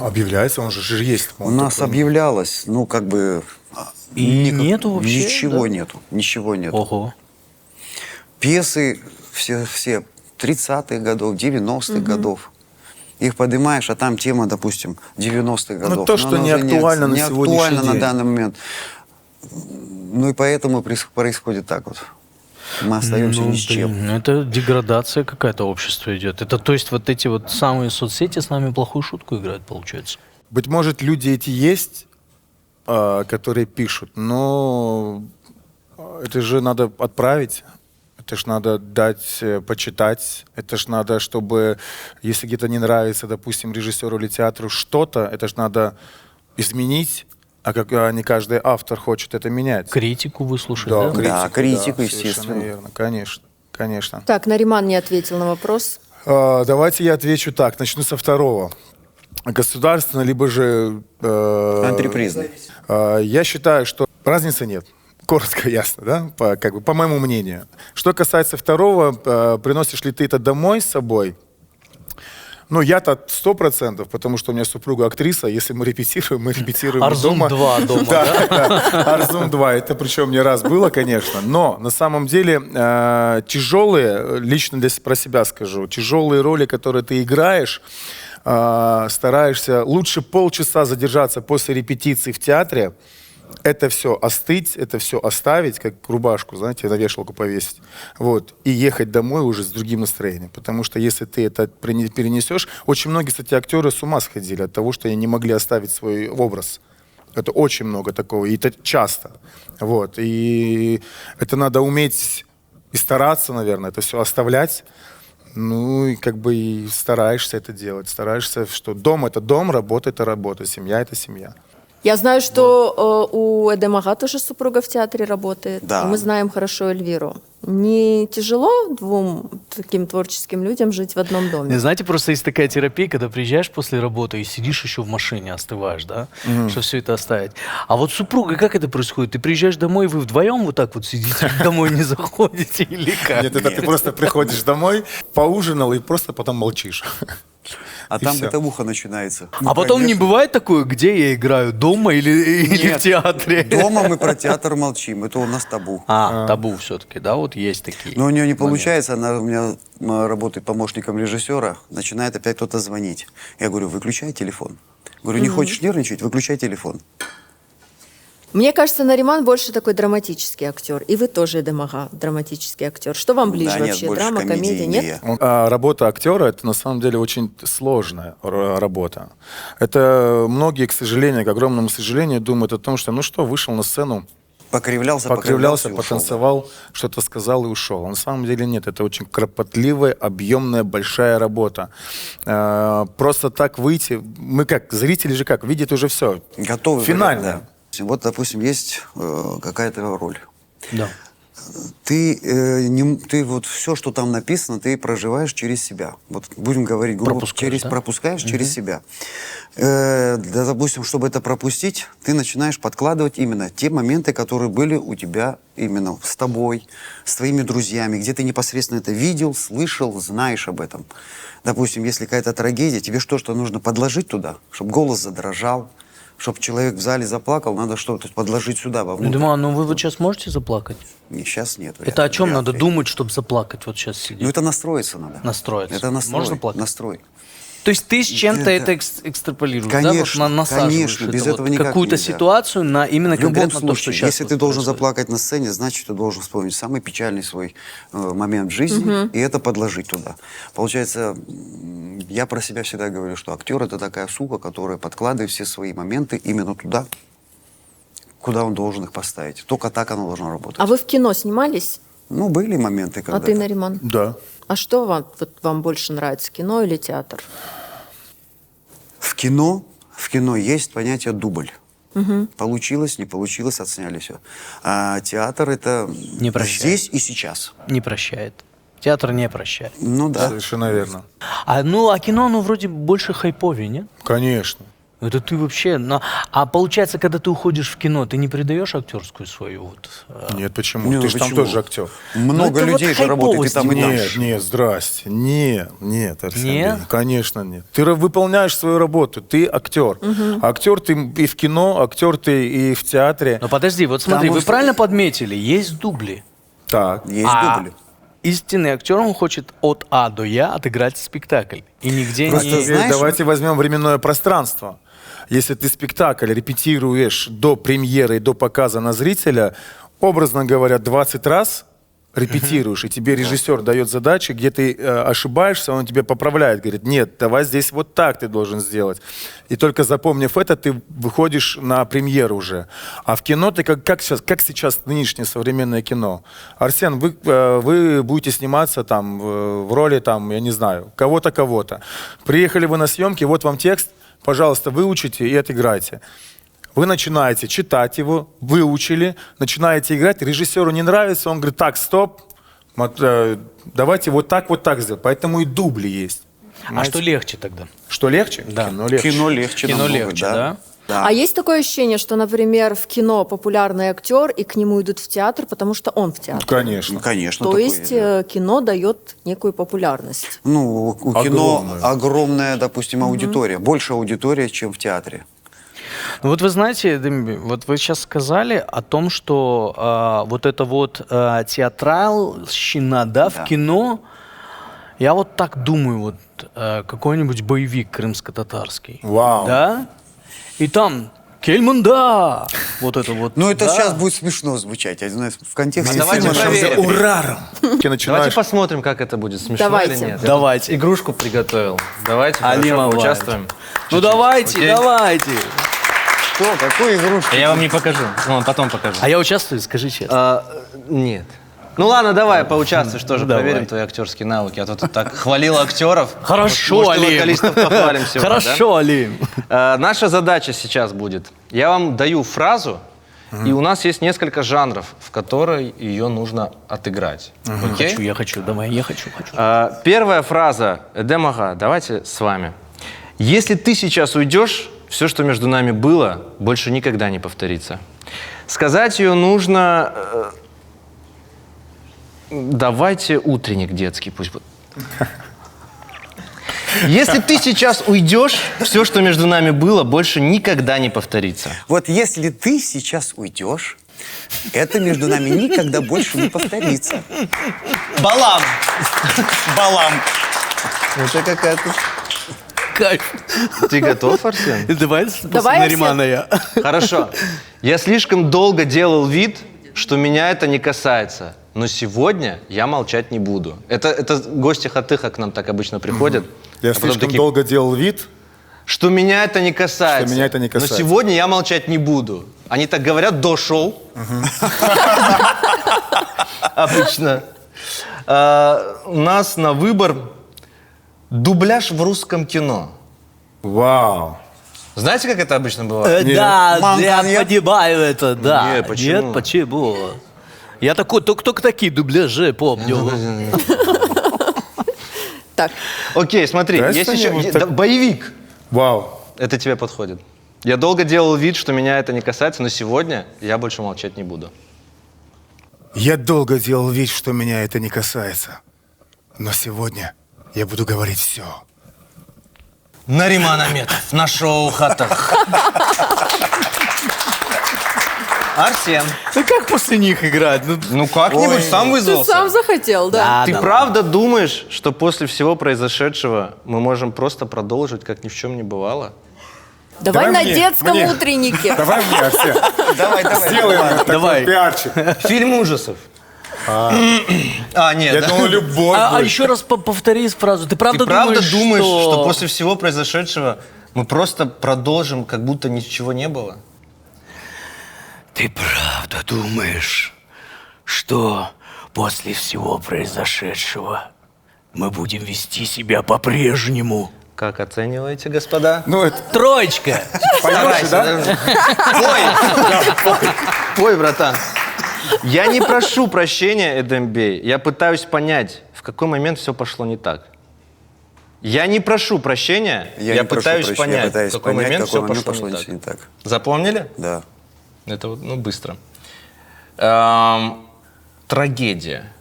Объявляется, он же есть. У нас объявлялось, ну, как бы... И нету вообще? Ничего да? нету, ничего нету. Ого. Пьесы все 30-х годов, 90-х годов. Их поднимаешь, а там тема, допустим, 90-х годов. Ну, то, что она не уже актуально на не сегодняшний актуально день. на данный момент. Ну и поэтому происходит так вот. Мы остаемся ни с чем. блин, это деградация какая-то общества идет. Это то есть вот эти вот самые соцсети с нами плохую шутку играют, получается. Быть может, люди эти есть, которые пишут, но это же надо отправить, это же надо дать почитать, это же надо, чтобы, если где-то не нравится, допустим, режиссеру или театру что-то, это же надо изменить, а как не каждый автор хочет это менять. Критику выслушать, да? Критику, да, естественно. совершенно верно, конечно, конечно. Так, Нариман не ответил на вопрос. Давайте я отвечу так, начну со второго. Государственный, либо же... Антрепризный. Я считаю, что разницы нет. Коротко, ясно, да? По моему мнению. Что касается второго, приносишь ли ты это домой с собой? Ну, я-то 100%, потому что у меня супруга актриса. Если мы репетируем Арзум дома. 2 дома, Да, да. Арзум 2. Это причем не раз было, конечно. Но на самом деле тяжелые, лично про себя скажу, тяжелые роли, которые ты играешь, стараешься лучше полчаса задержаться после репетиции в театре, это все остыть, это все оставить, как рубашку, знаете, на вешалку повесить, вот, и ехать домой уже с другим настроением. Потому что если ты это перенесешь, очень многие, кстати, актеры с ума сходили от того, что они не могли оставить свой образ. Это очень много такого, и это часто. Вот, и это надо уметь и стараться, наверное, это все оставлять. Ну, и как бы и стараешься это делать. Стараешься, что дом — это дом, работа — это работа, семья — это семья. Я знаю, что у Эдемага тоже супруга в театре работает. Да. И мы знаем хорошо Эльвиру. Не тяжело двум таким творческим людям жить в одном доме? Знаете, просто есть такая терапия, когда приезжаешь после работы и сидишь еще в машине, остываешь, да, что все это оставить. А вот супруга, как это происходит? Ты приезжаешь домой, вы вдвоем вот так вот сидите, домой не заходите или как? Нет, это ты просто приходишь домой, поужинал и просто потом молчишь. А И там всё. бытовуха начинается. А потом не бывает такое, где я играю, дома или в театре? Дома мы про театр молчим, это у нас табу. Табу все-таки, да, вот есть такие. Но у нее не получается, она у меня работает помощником режиссера, начинает опять кто-то звонить. Я говорю, выключай телефон. Говорю, не хочешь нервничать, выключай телефон. Мне кажется, Нариман больше такой драматический актер. И вы тоже, Эдемага, драматический актер. Что вам ближе Да, нет, вообще? больше Драма, комедия? Нет? Работа актера — это на самом деле очень сложная работа. Это многие, к сожалению, к огромному сожалению, думают о том, что ну что, вышел на сцену, Покривлялся, покривлялся, и ушел, потанцевал, что-то сказал и ушел. А на самом деле нет, это очень кропотливая, объемная, большая работа. Просто так выйти, мы как, зрители же как, видят уже все. да. Готовы. Финально. Да. Вот, допустим, есть какая-то роль. Да. Ты вот все, что там написано, ты проживаешь через себя. Вот будем говорить грубо, пропускаешь через себя. Допустим, чтобы это пропустить, ты начинаешь подкладывать именно те моменты, которые были у тебя именно с тобой, с твоими друзьями, где ты непосредственно это видел, слышал, знаешь об этом. Допустим, если какая-то трагедия, тебе что-то нужно подложить туда, чтобы голос задрожал, чтобы человек в зале заплакал, надо что-то подложить сюда, вовнутрь. Думаю, ну вы вот сейчас можете заплакать? Сейчас нет. Это о чем вряд надо ли. думать, чтобы заплакать вот сейчас сидеть? Ну, это настроиться надо. Настроиться. Это настрой. Можно плакать? Настрой. То есть ты с чем-то Это- это экстраполируешь, Конечно, да? Вот насаживаешь конечно, без это этого вот никак какую-то нельзя. ситуацию на именно В любом конкретно случае, то, что сейчас если ты должен заплакать на сцене, значит, ты должен вспомнить самый печальный свой момент в жизни и это подложить туда. Получается, я про себя всегда говорю, что актер — это такая сука, которая подкладывает все свои моменты именно туда, куда он должен их поставить. Только так оно должно работать. А вы в кино снимались? Ну, были моменты, когда... А ты, Нариман? Да. А что вам больше нравится, кино или театр? В кино есть понятие дубль. Получилось, не получилось, отсняли все. А театр — это Не прощает. здесь и сейчас. Не прощает. Театр не прощает. Ну да. Совершенно верно. А кино, оно вроде больше хайповее, нет? Конечно. Это ты вообще... А получается, когда ты уходишь в кино, ты не придаешь актерскую свою вот... Нет, почему? Не, Ты же там почему? тоже актер. Много это людей вот же работает, и хайповость там, и там. Нет, здрасте. Нет, Арсений. Нет? Конечно, нет. Ты выполняешь свою работу, ты актер. Актер ты и в кино, актер ты и в театре. Но подожди, вот смотри, Потому вы что- правильно подметили, есть дубли. Так. Есть дубли. Истинный актер, он хочет от А до Я отыграть спектакль. И нигде Просто не... знаешь, Давайте возьмем временное пространство. Если ты спектакль репетируешь до премьеры и до показа на зрителя, образно говоря, 20 раз репетируешь, и тебе режиссер дает задачи, где ты ошибаешься, он тебе поправляет, говорит, нет, давай здесь вот так ты должен сделать. И только запомнив это, ты выходишь на премьеру уже. А в кино ты как сейчас нынешнее современное кино? Арсен, вы будете сниматься там в роли, там, я не знаю, кого-то. Приехали вы на съемки, вот вам текст, пожалуйста, выучите и отыграйте. Вы начинаете читать его, выучили, начинаете играть, режиссеру не нравится, он говорит, так, стоп, давайте вот так сделать. Поэтому и дубли есть. А Понимаете? что легче тогда? Что легче? Да. Кино легче. Кино легче Кино намного, легче, да? Да. А есть такое ощущение, что, например, в кино популярный актер, и к нему идут в театр, потому что он в театре? Конечно. Ну, конечно. То такое, есть да. кино дает некую популярность. Ну, у кино огромная, допустим, аудитория. Больше аудитория, чем в театре. Ну вот вы знаете, Демби, вот вы сейчас сказали о том, что вот это вот театральщина, да, в кино, я вот так думаю, вот какой-нибудь боевик крымско-татарский. Вау. Да? И там Кельман, да! Вот это вот. Ну, это да. сейчас будет смешно звучать. Я знаю, в контексте давайте фильма... проверим. Ураром. Ты Давайте начинаешь... посмотрим, как это будет, смешно Давайте. или нет. Давайте. Я тут игрушку приготовил. Давайте Алима хорошо поучаствуем. Ну давайте, Окей? давайте. Что? Какую игрушку? Я вам не покажу, потом покажу. А я участвую, скажи честно. Нет. Ну ладно, давай поучаствуешь тоже, Давай. проверим твои актерские навыки. А то ты так хвалил актеров. Хорошо, Может, Алим. вокалистов похвалим сегодня, Хорошо, Алим. да? Наша задача сейчас будет. Я вам даю фразу, и у нас есть несколько жанров, в которые ее нужно отыграть. Окей? Я хочу, давай, я хочу. Первая фраза Эдем-ага, давайте с вами. Если ты сейчас уйдешь, все, что между нами было, больше никогда не повторится. Сказать ее нужно... Давайте утренник детский пусть будет. Если ты сейчас уйдешь, все, что между нами было, больше никогда не повторится. Вот если ты сейчас уйдешь, это между нами никогда больше не повторится. Балам! Балам. Это какая-то... Кайф. Ты готов, Арсен? Давай, Давай, Наримана я. Хорошо. Я слишком долго делал вид, что меня это не касается. Но сегодня я молчать не буду. Это гости Хатыха к нам так обычно приходят. Я а потом слишком такие, долго делал вид. что меня это не касается. Что меня это не касается. Но сегодня я молчать не буду. Они так говорят до шоу. Обычно. У нас на выбор дубляж в русском кино. Вау. Знаете, как это обычно бывает? Да, Манган я нет? понимаю это, да. Не, почему? Нет, почему? Я такой, только такие дубляжи помню. Так, Окей, смотри, Да, есть что еще не, вот да, так- боевик. Вау. Это тебе подходит. Я долго делал вид, что меня это не касается, но сегодня я больше молчать не буду. Я долго делал вид, что меня это не касается. Но сегодня я буду говорить все. Нариман Аметов на шоу Хатах. Арсен. Ну как после них играть? Ну как-нибудь сам ты вызвался. сам захотел, да? Ты правда думаешь, что после всего произошедшего мы можем просто продолжить, как ни в чем не бывало? Давай Давай на мне, детском мне. утреннике. Давай мне, Арсен. Давай. Сделаем Давай. такой пиарчик. Фильм ужасов. Нет, Я да? думал, любовь А будет. еще раз повтори фразу. Ты Ты правда правда думаешь, что что после всего произошедшего мы просто продолжим, как будто ничего не было? Ты правда думаешь, что после всего произошедшего мы будем вести себя по-прежнему? Как оцениваете, господа? Ну, это Троечка! поймешь, да? Пой, братан. Я не прошу прощения, Эдембей. Я пытаюсь понять, в какой момент все пошло не так. Я не прошу прощения, я не прошу пытаюсь прощения, понять, я пытаюсь в какой понять, момент какой все пошло пошло не так. не так. Запомнили? Да. Это вот, быстро. Трагедия.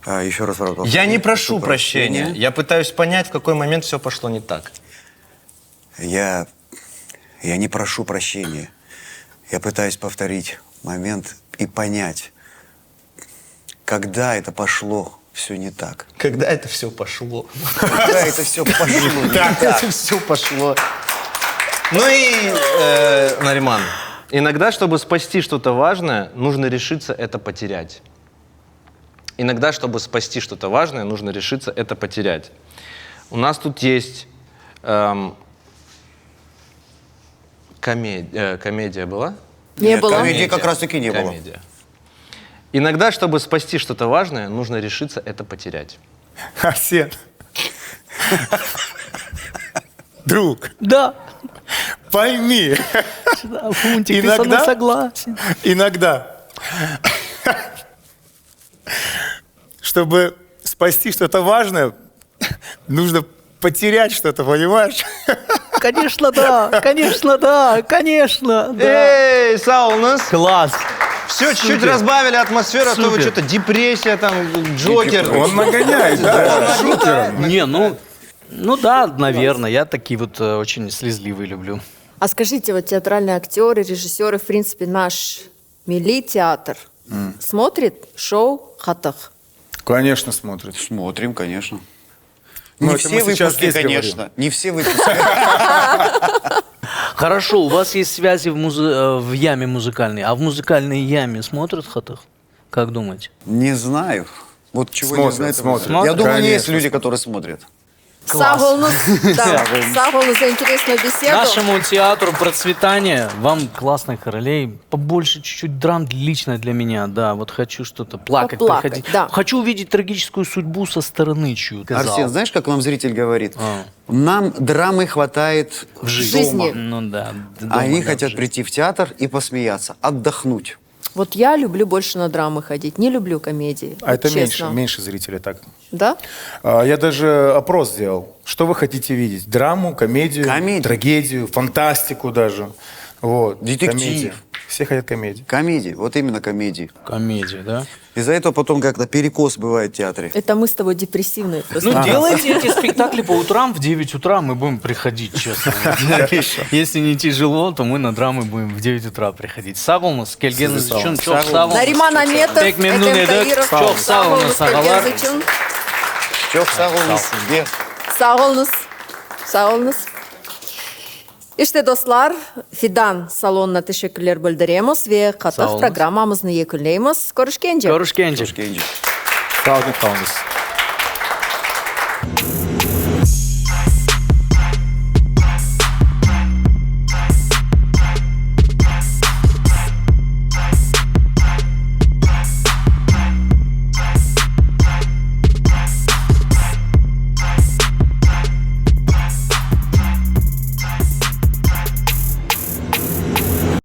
Еще раз вопрос. Я не прошу прощения, я пытаюсь понять, в какой момент все пошло не так. Я не прошу прощения. Я пытаюсь повторить момент и понять, когда это пошло все не так. Когда это все пошло? Когда это все пошло не так. Это все пошло. Ну и, Нариман, иногда, чтобы спасти что-то важное, нужно решиться это потерять. Иногда, чтобы спасти что-то важное, нужно решиться это потерять. У нас тут есть комедия была? Не Нет, было. комедии как раз-таки не было. Комедия. Иногда, чтобы спасти что-то важное, нужно решиться это потерять. Арсен. Друг, Да. пойми, Фунтик, Иногда- ты со мной согласен. иногда, чтобы спасти что-то важное, нужно потерять что-то, понимаешь? Конечно, да. Конечно, да. Конечно, да. Эй, Саулнас! Класс. Все, чуть-чуть Супер. разбавили атмосферу, а то вы Супер. что-то депрессия, там, Джокер. Он нагоняет, да, шутером. Не, ну да, наверное. Я такие вот очень слезливые люблю. А скажите, вот театральные актеры, режиссеры, в принципе, наш милли театр смотрит шоу «Хатах». Конечно, смотрит. Смотрим, конечно. Ну, Не это все мы сейчас выпуски, здесь конечно. Не все выпуски. Хорошо, у вас есть связи в яме музыкальной, а в музыкальной яме смотрят Хатах? Как думаете? Не знаю. Вот чего Смотрят, не знаю. этого смотрят. не знаю. Я думаю, Конечно, есть люди, которые смотрят. Сагулнус, да, Сагулнус за интересную беседу. Нашему театру процветания, вам, классных королей, побольше чуть-чуть драм лично для меня, да, вот хочу что-то плакать, Поплакать, приходить. да. Хочу увидеть трагическую судьбу со стороны чью-то. Арсен, знаешь, как вам зритель говорит? А. Нам драмы хватает В жизни. жизни. Ну да. А дома, они да, хотят в жизни. прийти в театр и посмеяться, отдохнуть. Вот я люблю больше на драмы ходить, не люблю комедии. А вот это честно. меньше зрителей так. Да? Я даже опрос сделал. Что вы хотите видеть? Драму, комедию, Комедию. трагедию, фантастику даже. Вот. Детектив. Комедия. Все хотят комедии. Комедии, вот именно комедии. Комедия, да? Из-за этого потом как-то перекос бывает в театре. Это мы с тобой депрессивные. Ну, делайте эти спектакли по утрам, в 9 утра мы будем приходить, честно. Если не тяжело, то мы на драмы будем в 9 утра приходить. Сагулнус, келгеніңіз үшін çok sağ olun. Нариман Аметов, Tek memnun Эдем edik. Таиров, Çok sağ olun, sağlar. келгеніңіз үшін. Çok sağ olun sizге. Сағолыңыз. Сағолыңыз. İşte dostlar, Fidan salonuna teşekkürler bildiremiz ve Sağ Хатах olun. programmamızı yekünleyimiz. Görüşkence. Görüşkence. Кенджи. Сау болыңыз.